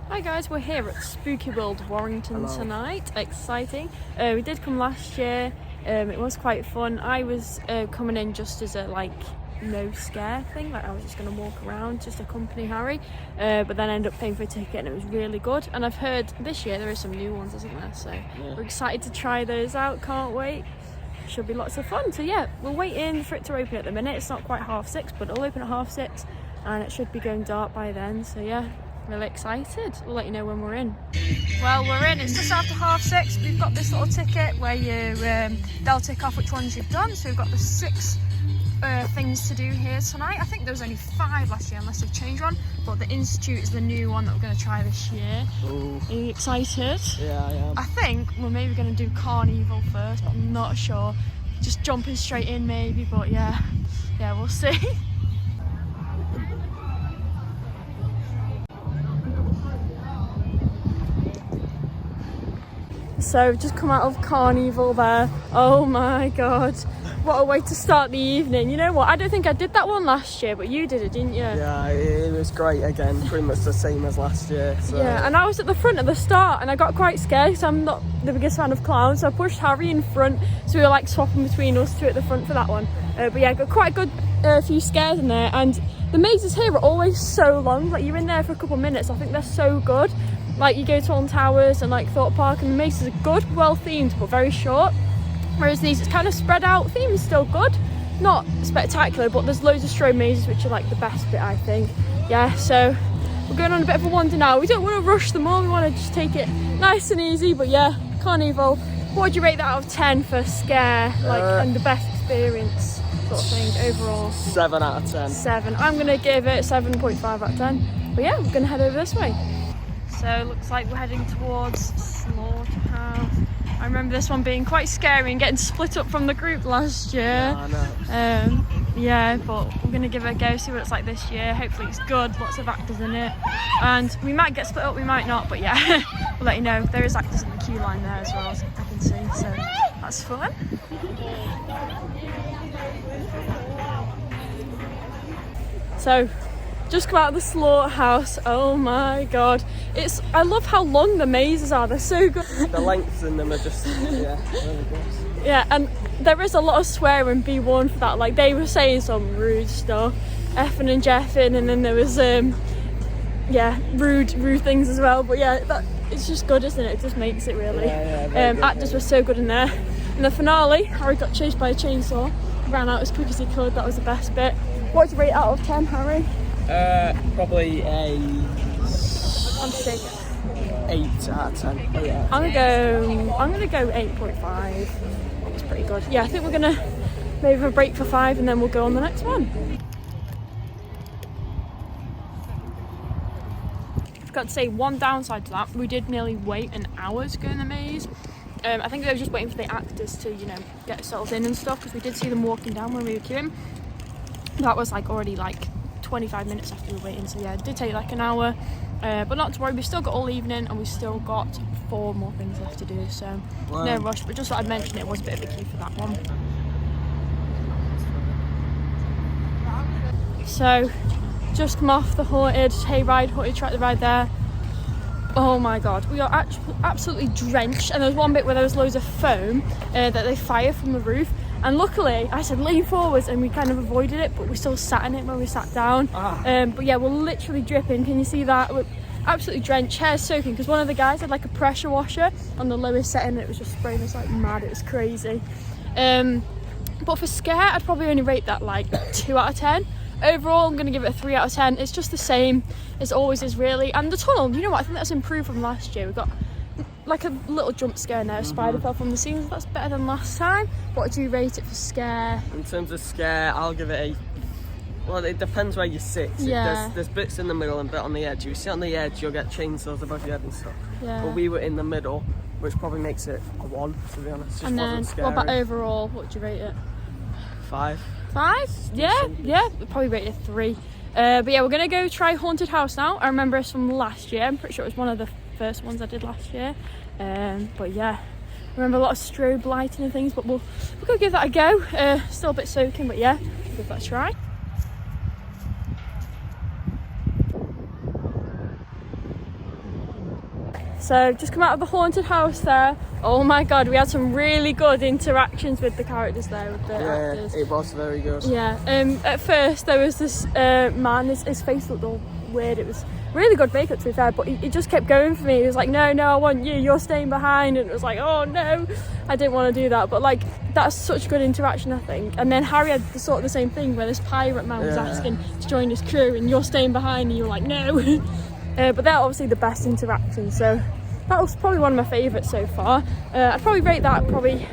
Hi guys, we're here at Spooky World Warrington tonight. Exciting. We did come last year. It was quite fun. I was coming in just as a no scare thing, I was just going to walk around just to accompany Harry, but then I ended up paying for a ticket and it was really good. And I've heard this year there are some new ones, isn't there? So we're excited to try those out. Can't wait. Should be lots of fun. So yeah, we're waiting for it to open at the minute. It's not quite 6:30, but it'll open at 6:30 and it should be going dark by then. So yeah, really excited. We'll let you know when we're in. Well, we're in. It's just after 6:30. We've got this little ticket where they'll tick off which ones you've done. So we've got the 6 things to do here tonight. I think there was only 5 last year, unless they've changed one. But the Institute is the new one that we're going to try this year. Ooh. Are you excited? Yeah, I am. I think we're maybe going to do Carnival first, but I'm not sure. Just jumping straight in maybe, but yeah, we'll see. So just come out of Carnival there. Oh my god, what a way to start the evening. You know what, I don't think I did that one last year, but you did it, didn't you? Yeah, it was great again, pretty much the same as last year. So. Yeah, and I was at the front at the start and I got quite scared because I'm not the biggest fan of clowns, so I pushed Harry in front, so we were swapping between us two at the front for that one. But yeah, got quite a good few scares in there, and the mazes here are always so long. You're in there for a couple of minutes. I think they're so good. You go to Alton Towers and Thorpe Park, and the mazes are good, well themed, but very short. Whereas these, it's kind of spread out. Theme is still good, not spectacular, but there's loads of strobe mazes, which are the best bit, I think. Yeah, so we're going on a bit of a wander now. We don't want to rush them all. We want to just take it nice and easy. But yeah, Carnival. What would you rate that out of 10 for scare, and the best experience sort of thing overall? 7 out of 10. 7. I'm going to give it 7.5 out of 10. But yeah, we're going to head over this way. So it looks like we're heading towards Slaughterhouse. I remember this one being quite scary and getting split up from the group last year. Yeah, I know. Yeah, but we're going to give it a go, see what it's like this year. Hopefully it's good, lots of actors in it. And we might get split up, we might not, but yeah, we'll let you know. There is actors in the queue line there as well, as I can see, so that's fun. So, just come out of the Slaughterhouse. Oh my god, I love how long the mazes are. They're so good. The lengths in them are just really good. Yeah, and there is a lot of swearing, be warned for that. They were saying some rude stuff, effing and jeffing, and then there was rude things as well. But yeah, it's just good, isn't it? It just makes it really. Actors were so good in there. In the finale, Harry got chased by a chainsaw, ran out as quick as he could. That was the best bit. What would you rate out of 10, Harry? Probably a 8 out of 10. Yeah. I'm gonna go 8.5. It's pretty good. Yeah, I think we're gonna maybe have a break for 5 and then we'll go on the next one. I've got to say, one downside to that, we did nearly wait an hour to go in the maze. I think they were just waiting for the actors to, get settled in and stuff, because we did see them walking down when we were queuing. That was already 25 minutes after we were waiting, so yeah, it did take an hour, but not to worry, we've still got all evening and we've still got 4 more things left to do, so no rush. But just thought I'd mention it was a bit of a queue for that one. So just come off the haunted track the ride there. Oh my god, we are absolutely drenched, and there was one bit where there was loads of foam that they fire from the roof. And luckily, I said lean forwards, and we kind of avoided it, but we still sat in it when we sat down. But yeah, we're literally dripping. Can you see that? We're absolutely drenched, hair's soaking, because one of the guys had a pressure washer on the lowest setting, and it was just spraying us mad. It was crazy. But for scare, I'd probably only rate that 2 out of 10. Overall, I'm going to give it a 3 out of 10. It's just the same as always is, really. And the tunnel, you know what? I think that's improved from last year. We got a little jump scare in there. A spider fell from the ceiling, so that's better than last time. What do you rate it for scare? In terms of scare, I'll give it well, it depends where you sit. Yeah. There's bits in the middle and a bit on the edge. If you sit on the edge, you'll get chainsaws above your head and stuff. Yeah. But we were in the middle, which probably makes it a 1, to be honest. Just and then, wasn't scary. what about overall? What would you rate it? 5. 5? Yeah, we'd probably rate it 3. But yeah, we're going to go try Haunted House now. I remember us from last year. I'm pretty sure it was one of the first ones I did last year. But yeah, I remember a lot of strobe lighting and things, but we'll go give that a go. Still a bit soaking, but yeah, we'll give that a try. So just come out of the haunted house there. Oh my god, we had some really good interactions with the characters there, with the actors. It was very good. Yeah, at first there was this man, his face looked all weird. It was really good makeup, to be fair, but he just kept going for me. He was like, no, I want you, you're staying behind. And it was like, oh no, I didn't want to do that. But like, that's such good interaction, I think. And then Harry had the same thing where this pirate man was asking to join his crew and you're staying behind and you're like, no. But they're obviously the best interaction, so that was probably one of my favourites so far. I'd probably rate that probably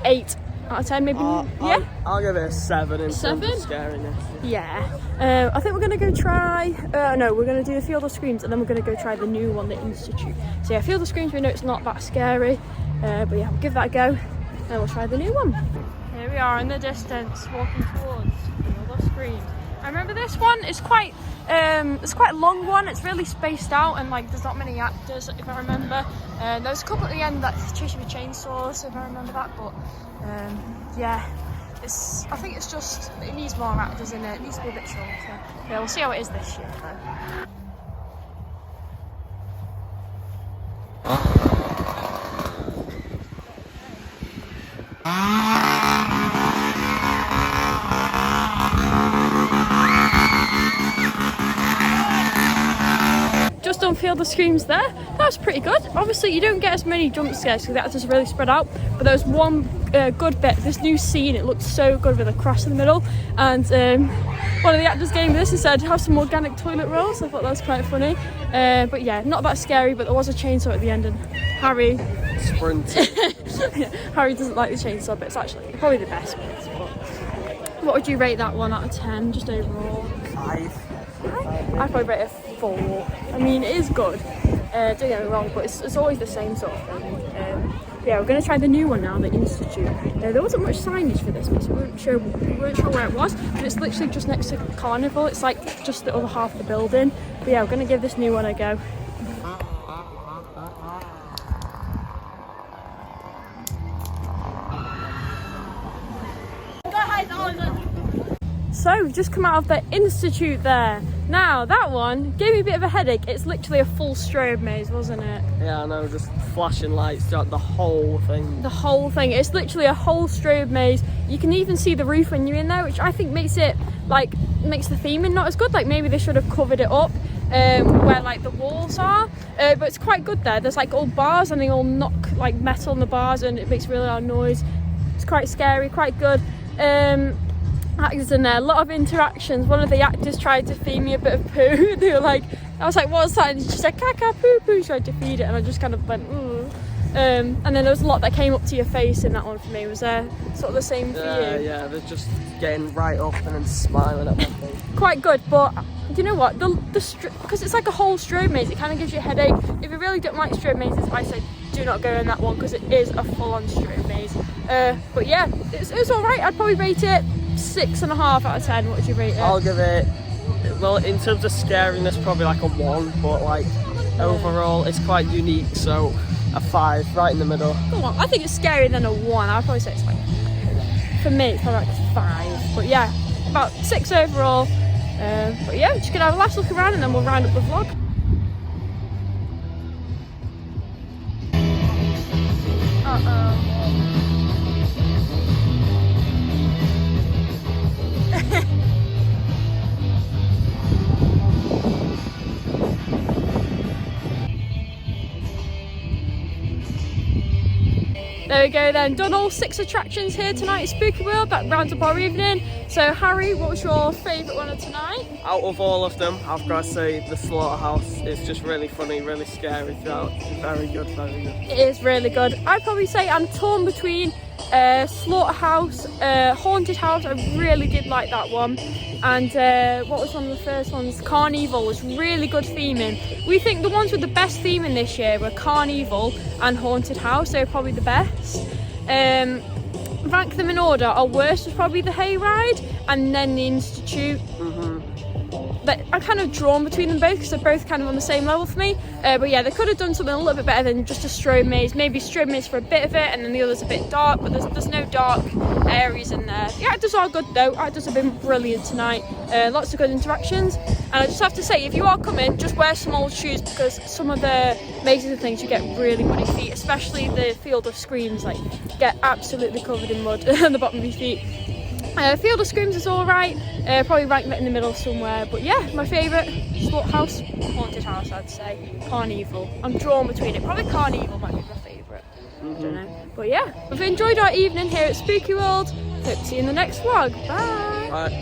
8 out of 10, maybe. I'll give it a 7 in terms of scariness. Yeah. I think we're going to go try, we're going to do the Field of Screams and then we're going to go try the new one, the Institute. So yeah, Field of Screams, we know it's not that scary, but yeah, we'll give that a go and we'll try the new one. Here we are in the distance, walking towards Field of Screams. I remember this one, it's quite a long one, it's really spaced out and like there's not many actors, if I remember. There's a couple at the end that chase you with chainsaws, if I remember that, but yeah, I think it's just, it needs more actors in it, it needs to be a bit shorter. Yeah, we'll see how it is this year though. Just on Field of Screams there, that was pretty good. Obviously you don't get as many jump scares because the actors are really spread out, but there was one good bit, this new scene, it looked so good with a cross in the middle, and one of the actors gave me this and said have some organic toilet rolls. I thought that was quite funny, but yeah, not that scary, but there was a chainsaw at the end and Harry sprinted. Yeah, Harry doesn't like the chainsaw, but it's actually probably the best bit. But what would you rate that 1 out of 10 just overall? 5. I'd probably rate it a 4. I mean, it is good, don't get me wrong, but it's always the same sort of thing. Yeah, we're going to try the new one now, the Institute. There wasn't much signage for this because we weren't sure where it was, but it's literally just next to Carnival. It's like just the other half of the building. But yeah, we're going to give this new one a go. So we've just come out of the Institute there. Now that one gave me a bit of a headache. It's literally a full strobe maze, wasn't it? Yeah, I know, just flashing lights throughout the whole thing. The whole thing. It's literally a whole strobe maze. You can even see the roof when you're in there, which I think makes the theming not as good. Like maybe they should have covered it up where like the walls are. But it's quite good there. There's like old bars and they all knock like metal on the bars and it makes really loud noise. It's quite scary, quite good. Actors in there, a lot of interactions. One of the actors tried to feed me a bit of poo. They were like, I was like, what's that? And she said, caca, poo, poo. She tried to feed it and I just kind of went, ooh. And then there was a lot that came up to your face in that one for me. Was there sort of the same for you? Yeah, they're just getting right up and then smiling at my face. Quite good, but you know what? Because it's like a whole strobe maze, it kind of gives you a headache. If you really don't like strobe mazes, I say do not go in that one because it is a full-on strobe maze. But yeah, it's all right. I'd probably rate it 6.5 out of 10. What would you rate it? I'll give it, well, in terms of scariness, probably like a 1, but like overall it's quite unique, so a 5, right in the middle. Go on, I think it's scarier than a 1. I'd probably say it's like, for me it's probably like a 5, but yeah, about 6 overall. But yeah, just gonna have a last look around and then we'll round up the vlog. There we go then, done all 6 attractions here tonight at Spooky World. That rounds up our evening. So Harry, what was your favourite one of tonight? Out of all of them, I've got to say the Slaughterhouse is just really funny, really scary throughout. Very good, very good. It is really good. I'd probably say I'm torn between Slaughterhouse, Haunted House. I really did like that one. And what was one of the first ones? Carnival was really good theming. We think the ones with the best theming this year were Carnival and Haunted House. They were probably the best. Rank them in order. Our worst was probably the Hayride and then the Institute. I'm kind of drawn between them both because they're both kind of on the same level for me. But yeah, they could have done something a little bit better than just a strobe maze. Maybe strobe maze for a bit of it, and then the other's a bit dark. But there's no dark areas in there. The actors are good though. Actors have been brilliant tonight. Lots of good interactions. And I just have to say, if you are coming, just wear some old shoes because some of the mazes and things you get really muddy feet, especially the Field of Screams. Like, get absolutely covered in mud on the bottom of your feet. Field of Screams is alright, probably ranked in the middle somewhere, but yeah, my favourite, Slaughterhouse, Haunted House I'd say, Carnival. I'm drawn between it, probably Carnival might be my favourite, I don't know. But yeah, we've enjoyed our evening here at Spooky World, hope to see you in the next vlog, bye! Bye.